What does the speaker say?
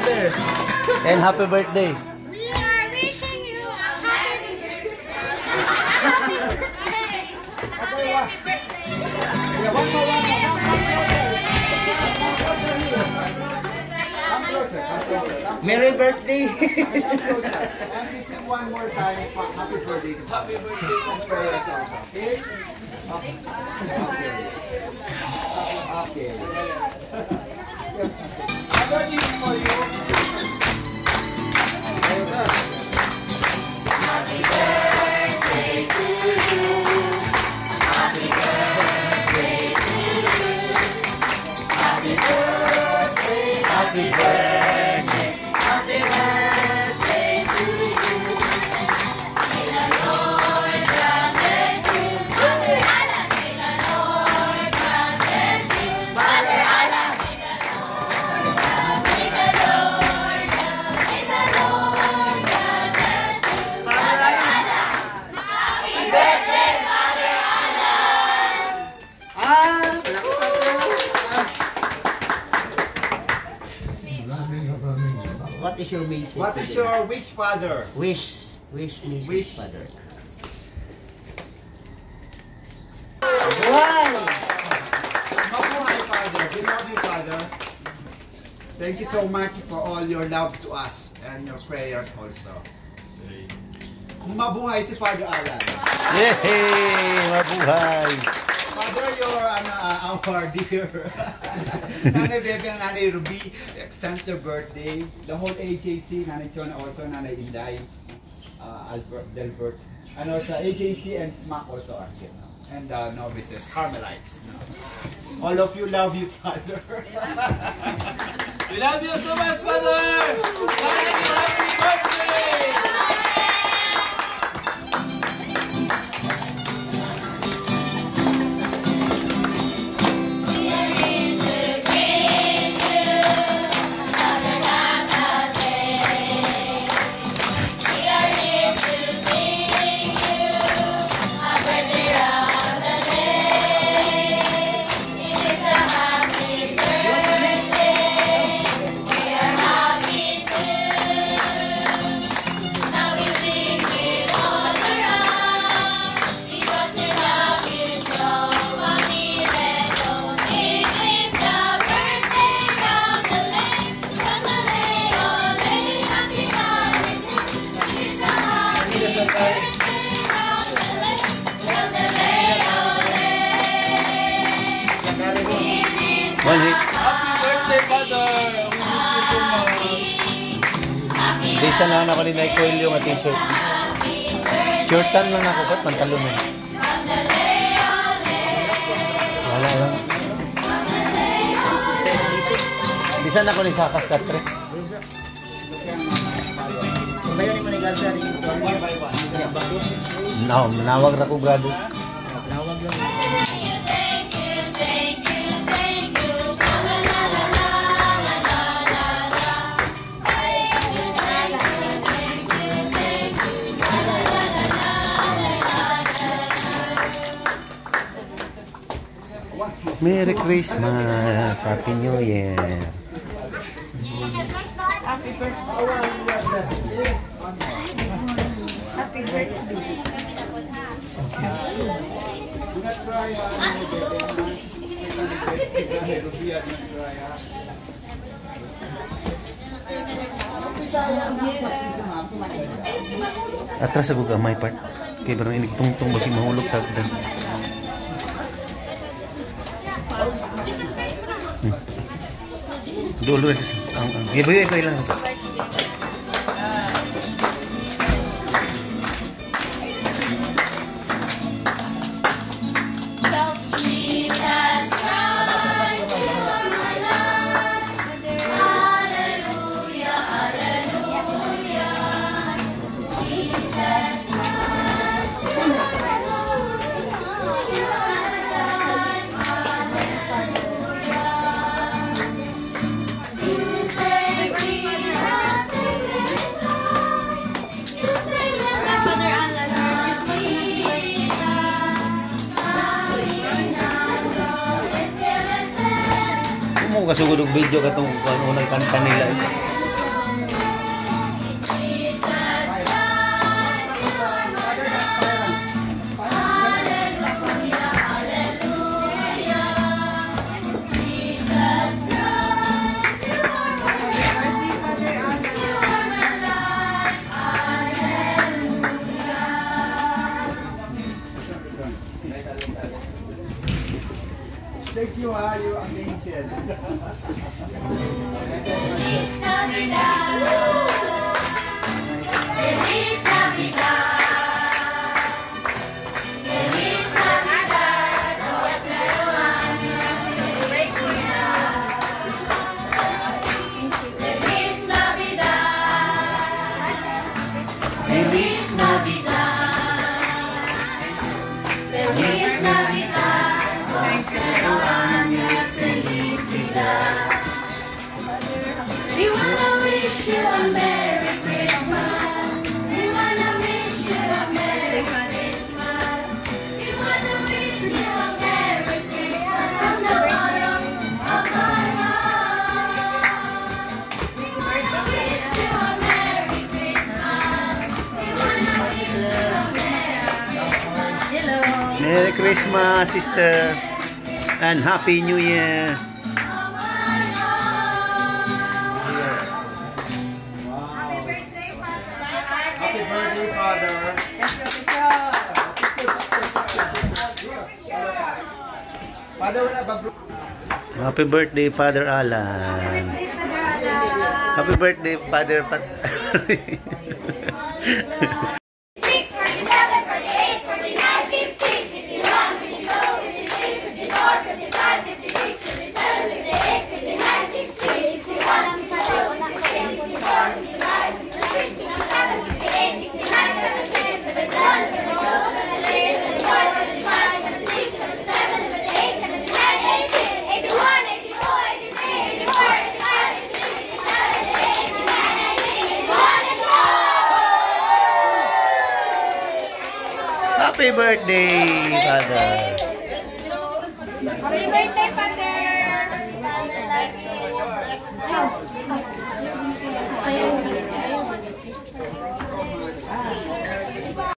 And happy birthday. We are wishing you a happy birthday. Merry birthday! And we sing one more time. Happy birthday. Happy birthday. Okay? Okay. Another news for you. Happy birthday to you. Happy birthday to you. Happy birthday. Happy birthday. Happy birthday to you. May the Lord God bless you. Father Allah. May the Lord God bless you. Father Allah. May the Lord God. May the Lord God. May the Lord God bless you. Father Allah. Happy birthday, Father What is your message? What is your wish, Father? wish message, Wish. Father? Why? Mabuhay, Father. We love you, Father. Thank you so much for all your love to us and your prayers also. Mabuhay si Father Alan. Yay! Mabuhay! Father, you're our dear Nanay Bebe and Nanay Ruby extends their birthday. The whole AJC, Nanay Chon also, Nanay Inday, Albert, Delbert, and also AJC and SMAC also are here. And novices, Carmelites. All of you love you, Father. We love you so much, Father! Happy birthday! One hit. Happy birthday, Father! We miss you so much. Hindi sa nana ko rin ay coil yung t-shirt. Shortan lang ako kat pantalon mo. Wala lang. Hindi sana ko rin sa kaskatre. Bayo ni Manigalsa ni No, manawag ra ko brado. Nawag lang. Merry Christmas, Happy New Year. Happy birthday. Happy birthday. Atras ako gamay part. Kaya barang inigtungtong basig mahulog sa agdan. Dulu ang giveaway ko ilang ito. Jesus Christ, you are my Lord. Hallelujah, hallelujah. Jesus Christ, you are my Lord. You are my God. Hallelujah. You say we are saved. You say let Father Alan, Kung mo kasugod og video katong unang kanta nila. Thank you, ha. You ang angel. Feliz Navidad. Feliz Navidad. Próspero año. Feliz Navidad. Feliz Navidad. Feliz Navidad. Próspero año. Felicidad. We wanna wish you a Merry Christmas. We wanna wish you a Merry Christmas. We wanna wish you a Merry Christmas from the bottom of my heart. We wanna wish you a Merry Christmas. We wanna wish you a Merry Christmas. Hello. Merry Christmas, sister. And Happy New Year. Happy birthday, Father. Father, wala ba bro? Happy birthday, Father Alan. Happy birthday, Father Pat. 6, 47, 48, 49, 50, 51, 52, 53, 54, 55, 56, 57, 58, 59, 60, 61, 62, 63, 64, 65, 66, 67, 68, 69, 70, 71, 72, 73, 74, 75, 76, 77, 78, 79, 80, 81, 82, 83, 84, 85, 86, 87, 88, 89, 90, 91, and more! Happy birthday, Father. Happy birthday, Father! Sayang